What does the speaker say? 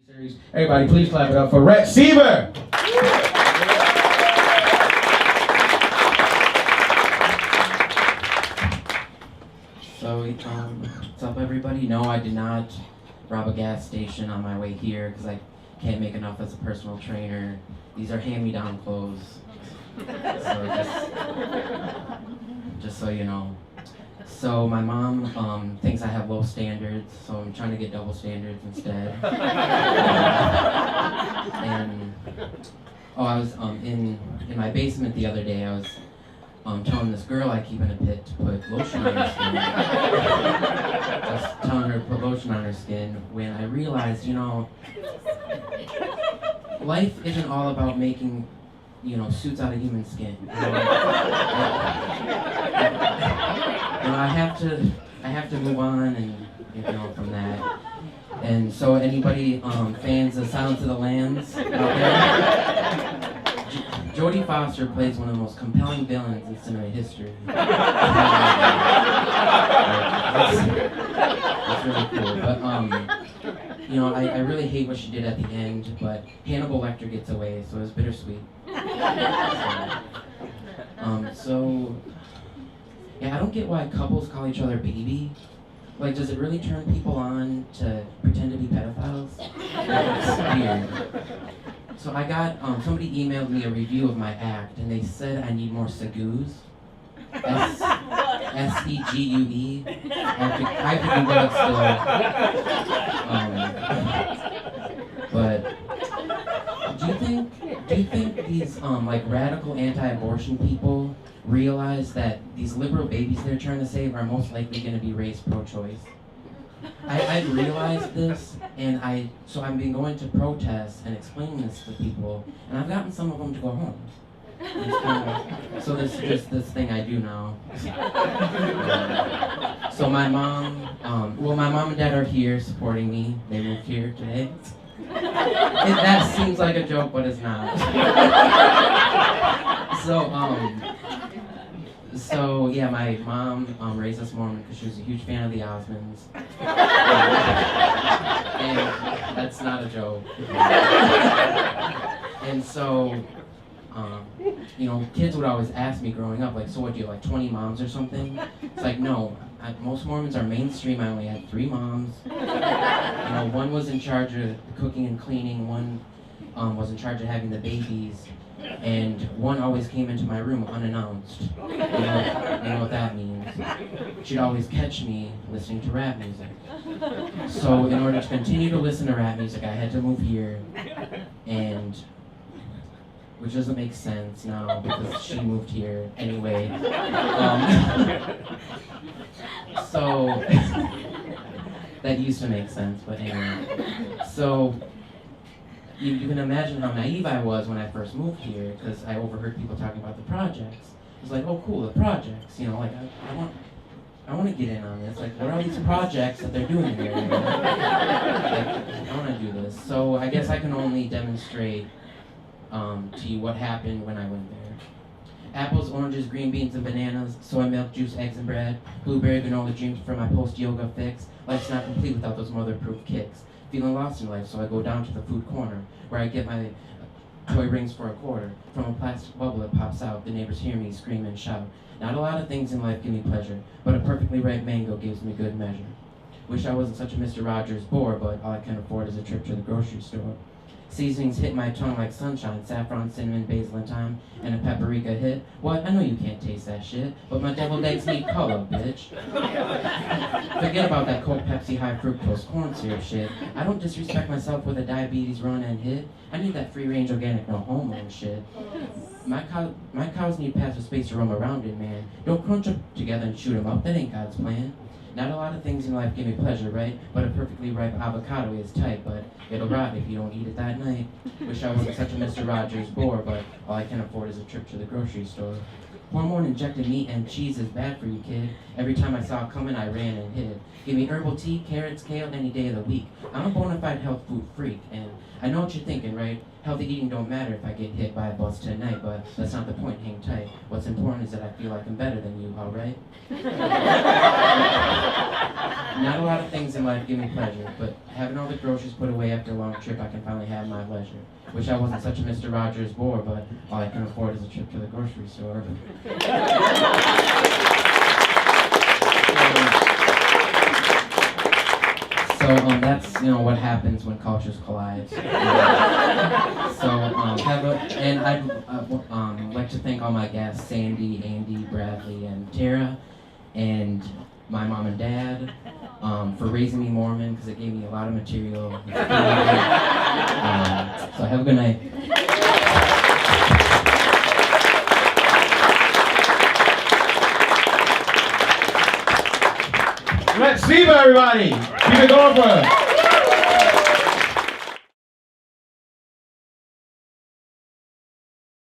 Series. Everybody, please clap it up for Rhett, Sever. So, what's up, everybody? No, I did not rob a gas station on my way here because I can't make enough as a personal trainer. These are hand-me-down clothes. So just so you know. So my mom thinks I have low standards, so I'm trying to get double standards instead. I was in my basement the other day. I was telling this girl I keep in a pit to put lotion on her skin. I was telling her to put lotion on her skin when I realized, life isn't all about making, suits out of human skin. I have to move on and from that. And so anybody fans of Silence of the Lambs out there? Jodie Foster plays one of the most compelling villains in cinema history. That's really cool. But I really hate what she did at the end, but Hannibal Lecter gets away, so it was bittersweet. I don't get why couples call each other baby. Like, does it really turn people on to pretend to be pedophiles? It's weird. So I got, somebody emailed me a review of my act, and they said I need more Segues. S-E-G-U-E. I could Google it still. But do you think these radical anti-abortion people realize that these liberal babies they're trying to save are most likely going to be raised pro-choice? I realized this, and so I've been going to protests and explaining this to people, and I've gotten some of them to go home. So this is just this thing I do now. So my mom and dad are here supporting me. They moved here today. That seems like a joke, but it's not. So yeah, my mom raised us Mormon because she was a huge fan of the Osmonds. And that's not a joke. And so, kids would always ask me growing up, like, so what, do you have like 20 moms or something? It's like, no, most Mormons are mainstream. I only had 3 moms. One was in charge of the cooking and cleaning, one was in charge of having the babies, and one always came into my room unannounced. You know what that means. She'd always catch me listening to rap music. So in order to continue to listen to rap music, I had to move here, and which doesn't make sense now because she moved here anyway. So that used to make sense, but anyway. So you can imagine how naive I was when I first moved here, because I overheard people talking about the projects. It was like, oh cool, the projects, I want to get in on this. Like, what are these projects that they're doing here? I want to do this. So I guess I can only demonstrate to you what happened when I went there. Apples, oranges, green beans, and bananas, soy milk, juice, eggs, and bread, blueberry granola dreams for my post-yoga fix. Life's not complete without those mother-proof kicks. Feeling lost in life, so I go down to the food corner, where I get my toy rings for a quarter. From a plastic bubble that pops out, the neighbors hear me scream and shout. Not a lot of things in life give me pleasure, but a perfectly ripe mango gives me good measure. Wish I wasn't such a Mr. Rogers bore, but all I can afford is a trip to the grocery store. Seasonings hit my tongue like sunshine, saffron, cinnamon, basil, and thyme, and a paprika hit. What? I know you can't taste that shit, but my deviled eggs need color, bitch. Forget about that Coke, Pepsi, high fructose corn syrup shit. I don't disrespect myself with a diabetes run and hit. I need that free-range organic, no hormone shit. My cows need passive space to roam around in, man. Don't crunch them together and shoot them up. That ain't God's plan. Not a lot of things in life give me pleasure, right? But a perfectly ripe avocado is tight, but it'll rot if you don't eat it that night. Wish I wasn't such a Mr. Rogers bore, but all I can afford is a trip to the grocery store. Hormone-injected meat and cheese is bad for you, kid. Every time I saw it coming, I ran and hid. Give me herbal tea, carrots, kale, any day of the week. I'm a bona fide health food freak, and I know what you're thinking, right? Healthy eating don't matter if I get hit by a bus tonight, but that's not the point, hang tight. What's important is that I feel like I'm better than you, alright? Not a lot of things in life give me pleasure, but having all the groceries put away after a long trip, I can finally have my leisure. Wish I wasn't such a Mr. Rogers bore, but all I can afford is a trip to the grocery store. So that's what happens when cultures collide. And I'd like to thank all my guests, Sandy, Andy, Bradley, and Tara, and my mom and dad for raising me Mormon because it gave me a lot of material. So have a good night. Let's see everybody. Keep it going for us.